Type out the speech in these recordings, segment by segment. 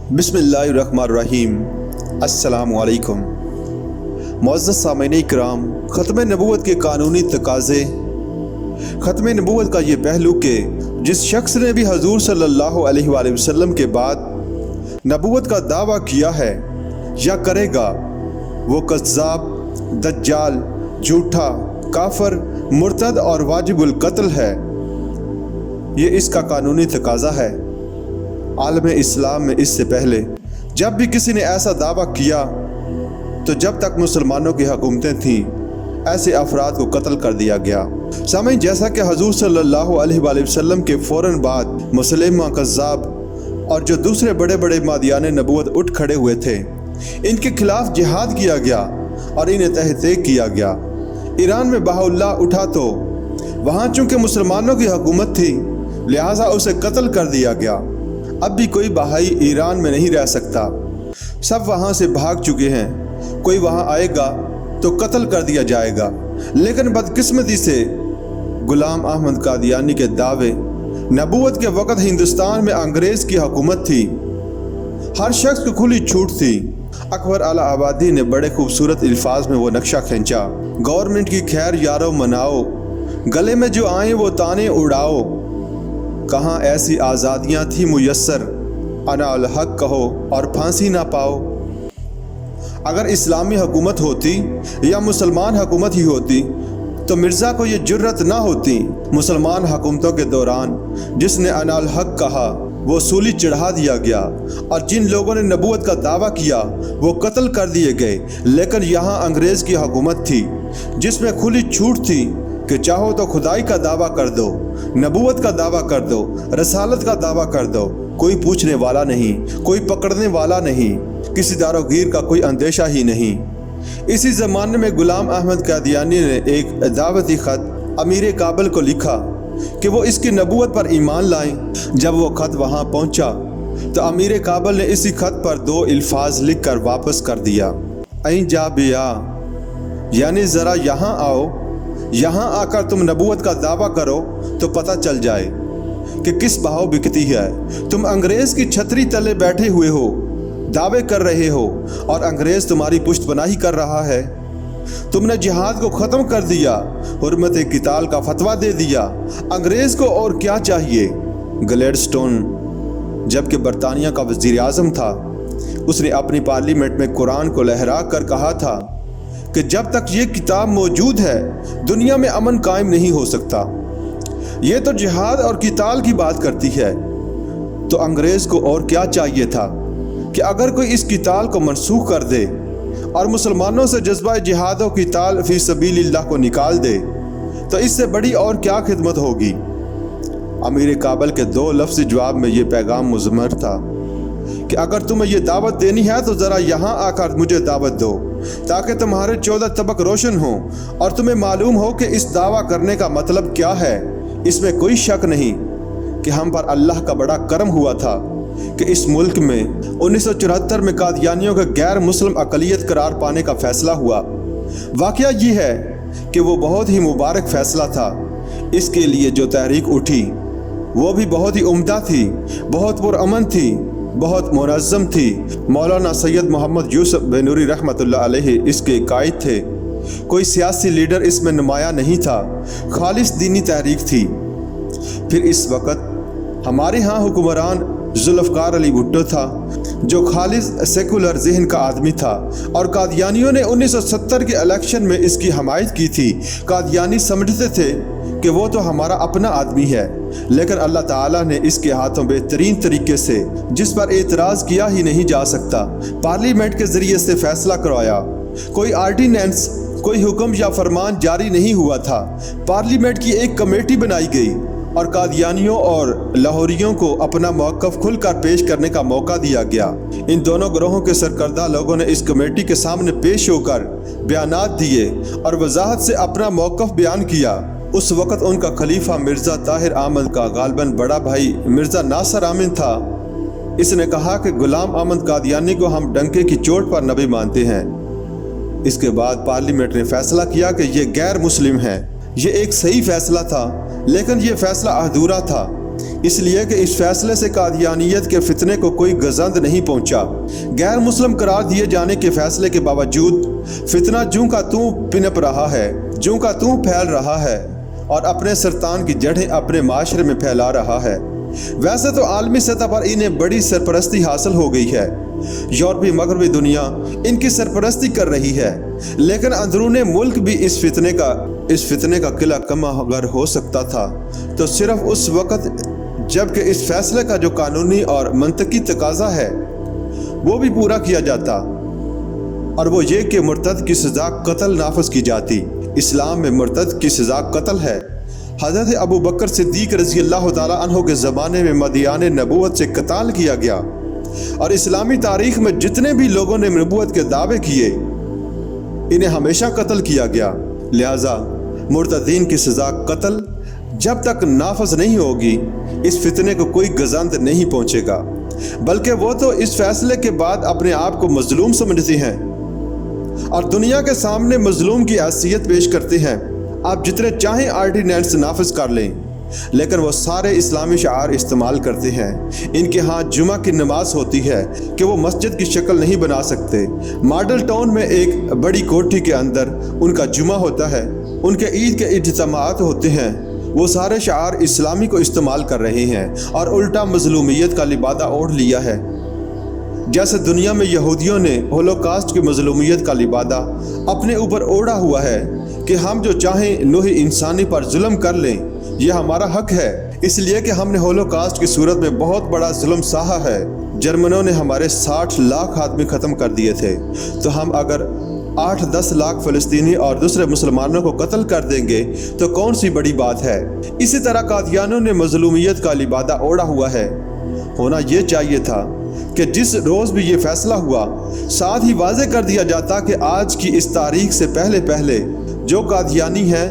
बिस्मिल्लाहिर्रहमानिर्रहीम। अस्सलामु अलैकुम। मुअज़्ज़ज़ सामीन इकराम, ख़त्म नबूवत के कानूनी तकाज़े। ख़त्म नबूवत का ये पहलू कि जिस शख्स ने भी हजूर सल्लल्लाहु अलैहि वसल्लम के बाद नबूवत का दावा किया है या करेगा, वो कज़्ज़ाब, दज्जाल, झूठा, काफर, मुर्तद और वाजिबुल कत्ल है। ये इसका कानूनी तकाज़ा है। आलम इस्लाम में इससे पहले जब भी किसी ने ऐसा दावा किया तो जब तक मुसलमानों की हुकूमतें थीं, ऐसे अफराद को कत्ल कर दिया गया। सामीन, जैसा कि हजूर सल्लल्लाहु अलैहि वसल्लम के फ़ौरन बाद मुसलमा, कज़्ज़ाब और जो दूसरे बड़े बड़े मादियाने नबूवत उठ खड़े हुए थे, इनके खिलाफ जिहाद किया गया और इन्हें तहक़ीक़ किया गया। ईरान में बहाउल्लाह उठा तो वहाँ चूँकि मुसलमानों की हुकूमत थी, लिहाजा उसे कत्ल कर दिया गया। अब भी कोई बहाई ईरान में नहीं रह सकता, सब वहाँ से भाग चुके हैं। कोई वहाँ आएगा तो कत्ल कर दिया जाएगा। लेकिन बदकिस्मती से गुलाम अहमद कादियानी के दावे, नबूवत के वक़्त हिंदुस्तान में अंग्रेज़ की हुकूमत थी, हर शख्स को खुली छूट थी। अकबर आला आबादी ने बड़े खूबसूरत अल्फाज में वो नक्शा खींचा, गवर्नमेंट की खैर यारो मनाओ, गले में जो आए वो ताने उड़ाओ। कहाँ ऐसी आज़ादियाँ थी मुयस्सर, अना अल हक कहो और फांसी ना पाओ। अगर इस्लामी हुकूमत होती या मुसलमान हुकूमत ही होती तो मिर्ज़ा को ये जुर्रत ना होती। मुसलमान हुकूमतों के दौरान जिसने अना अल हक कहा वो सूली चढ़ा दिया गया और जिन लोगों ने नबूवत का दावा किया वो कत्ल कर दिए गए। लेकिन यहाँ अंग्रेज़ की हुकूमत थी जिसमें खुली छूट थी कि चाहो तो खुदाई का दावा कर दो, नबूवत का दावा कर दो, रसालत का दावा कर दो। कोई पूछने वाला नहीं, कोई पकड़ने वाला नहीं, किसी दारोगीर का कोई अंदेशा ही नहीं। इसी ज़माने में गुलाम अहमद कादियानी ने एक दावती ख़त अमीर काबुल को लिखा कि वो इसकी नबूवत पर ईमान लाएं। जब वो ख़त वहाँ पहुँचा तो अमीर काबुल ने इसी ख़त पर दो अल्फाज लिख कर वापस कर दिया, ऐ जा बिया, यानी ज़रा यहाँ आओ, यहाँ आकर तुम नबूवत का दावा करो तो पता चल जाए कि किस भाव बिकती है। तुम अंग्रेज़ की छतरी तले बैठे हुए हो, दावे कर रहे हो और अंग्रेज़ तुम्हारी पुश्तपनाही कर रहा है। तुमने जिहाद को ख़त्म कर दिया, हुर्मत क़िताल का फतवा दे दिया। अंग्रेज़ को और क्या चाहिए। ग्लैडस्टोन जबकि बरतानिया का वज़ीर आज़म था, उसने अपनी पार्लियामेंट में कुरान को लहरा कर कहा था कि जब तक ये किताब मौजूद है दुनिया में अमन कायम नहीं हो सकता। ये तो जिहाद और क़िताल की बात करती है। तो अंग्रेज़ को और क्या चाहिए था कि अगर कोई इस क़िताल को मनसूख कर दे और मुसलमानों से जज्बा जिहाद और क़िताल फ़ी सबीलिल्लाह को निकाल दे तो इससे बड़ी और क्या खिदमत होगी। अमीर काबुल के दो लफ्ज़ी जवाब में ये पैगाम मुज़म्मर था कि अगर तुम्हें ये दावत देनी है तो ज़रा यहाँ आकर मुझे दावत दो ताकि तुम्हारे 14 तबक रोशन हों और तुम्हें मालूम हो कि इस दावा करने का मतलब क्या है। इसमें कोई शक नहीं कि हम पर अल्लाह का बड़ा करम हुआ था कि इस मुल्क में 1974 में कादियानियों के गैर मुस्लिम अक़लियत करार पाने का फ़ैसला हुआ। वाक़या ये है कि वो बहुत ही मुबारक फ़ैसला था। इसके लिए जो तहरीक उठी वो भी बहुत ही उम्दा थी, बहुत पुरअमन थी, बहुत मुनज़्ज़म थी। मौलाना सैयद मोहम्मद यूसुफ बेनूरी रहमतुल्लाह अलैहि इसके कायद थे। कोई सियासी लीडर इसमें नुमाया नहीं था, खालिस दीनी तहरीक थी। फिर इस वक़्त हमारे यहाँ हुक्मरान जुल्फ़कार अली भुट्टो था जो खालिस सेकुलर जहन का आदमी था और कादियानियों ने 1970 के इलेक्शन में इसकी हमायत की थी। कादियानी समझते थे कि वो तो हमारा अपना आदमी है, लेकिन अल्लाह ताला ने इसके हाथों बेहतरीन तरीके से, जिस पर एतराज़ किया ही नहीं जा सकता, पार्लियामेंट के ज़रिए से फ़ैसला करवाया। कोई आर्डिनेंस, कोई हुक्म या फरमान जारी नहीं हुआ था। पार्लियामेंट की एक कमेटी बनाई गई और कादियानियों और लाहौरियों को अपना मौक़िफ़ खुलकर पेश करने का मौका दिया गया। इन दोनों ग्रोहों के सरकर्दा लोगों ने इस कमेटी के सामने पेश होकर बयानात दिए और वजाहत से अपना मौक़िफ़ बयान किया। उस वक़्त उनका खलीफा मिर्ज़ा ताहिर अहमद का गालबन बड़ा भाई मिर्ज़ा नासिर आमिन था। इसने कहा कि गुलाम अहमद कादियानी को हम डंके की चोट पर नबी मानते हैं। इसके बाद पार्लियामेंट ने फ़ैसला किया कि ये गैर मुस्लिम हैं। ये एक सही फ़ैसला था, लेकिन ये फ़ैसला अधूरा था। اس لیے کہ اس فیصلے سے قادیانیت کے فتنے کو کوئی گزند نہیں پہنچا۔ غیر مسلم قرار دیے جانے کے فیصلے کے باوجود فتنہ جوں کا توں پنپ رہا ہے، جوں کا توں پھیل رہا ہے اور اپنے سرطان کی جڑیں اپنے معاشرے میں پھیلا رہا ہے۔ ویسے تو عالمی سطح پر انہیں بڑی سرپرستی حاصل ہو گئی ہے، یورپی مغربی دنیا ان کی سرپرستی کر رہی ہے، لیکن اندرون ملک بھی اس فتنے کا قلعہ کما اگر ہو سکتا تھا تو صرف اس وقت جب کہ اس فیصلے کا جو قانونی اور منطقی تقاضا ہے وہ بھی پورا کیا جاتا، اور وہ یہ کہ مرتد کی سزا قتل نافذ کی جاتی۔ اسلام میں مرتد کی سزا قتل ہے۔ حضرت ابو بکر صدیق رضی اللہ تعالیٰ عنہ کے زمانے میں مدعیان نبوت سے قتال کیا گیا، اور اسلامی تاریخ میں جتنے بھی لوگوں نے نبوت کے دعوے کیے انہیں ہمیشہ قتل کیا گیا۔ لہٰذا مرتدین کی سزا قتل جب تک نافذ نہیں ہوگی اس فتنے کو کوئی گزند نہیں پہنچے گا، بلکہ وہ تو اس فیصلے کے بعد اپنے آپ کو مظلوم سمجھتے ہیں اور دنیا کے سامنے مظلوم کی حیثیت پیش کرتے ہیں۔ آپ جتنے چاہیں آرڈیننس نافذ کر لیں، لیکن وہ سارے اسلامی شعار استعمال کرتے ہیں۔ ان کے ہاں جمعہ کی نماز ہوتی ہے کہ وہ مسجد کی شکل نہیں بنا سکتے۔ ماڈل ٹاؤن میں ایک بڑی کوٹھی کے اندر ان کا جمعہ ہوتا ہے، ان کے عید کے اجتماعات ہوتے ہیں، وہ سارے شعار اسلامی کو استعمال کر رہے ہیں اور الٹا مظلومیت کا لبادہ اوڑھ لیا ہے۔ جیسے دنیا میں یہودیوں نے ہولوکاسٹ کی مظلومیت کا لبادہ اپنے اوپر اوڑھا ہوا ہے کہ ہم جو چاہیں نوع انسانی پر ظلم کر لیں، یہ ہمارا حق ہے، اس لیے کہ ہم نے ہولوکاسٹ کی صورت میں بہت بڑا ظلم سہا ہے۔ جرمنوں نے ہمارے 60 لاکھ آدمی ختم کر دیے تھے، تو ہم اگر 8-10 لاکھ فلسطینی اور دوسرے مسلمانوں کو قتل کر دیں گے تو کون سی بڑی بات ہے۔ اسی طرح قادیانیوں نے مظلومیت کا لبادہ اوڑھا ہوا ہے۔ ہونا یہ چاہیے تھا کہ جس روز بھی یہ فیصلہ ہوا ساتھ ہی واضح کر دیا جاتا کہ آج کی اس تاریخ سے پہلے جو قادیانی ہیں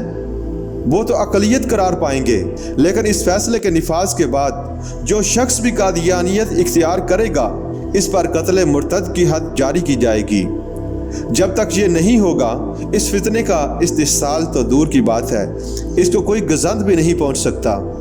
وہ تو اقلیت قرار پائیں گے، لیکن اس فیصلے کے نفاذ کے بعد جو شخص بھی قادیانیت اختیار کرے گا اس پر قتل مرتد کی حد جاری کی جائے گی۔ جب تک یہ نہیں ہوگا اس فتنے کا استحصال تو دور کی بات ہے، اس کو کوئی گزند بھی نہیں پہنچ سکتا۔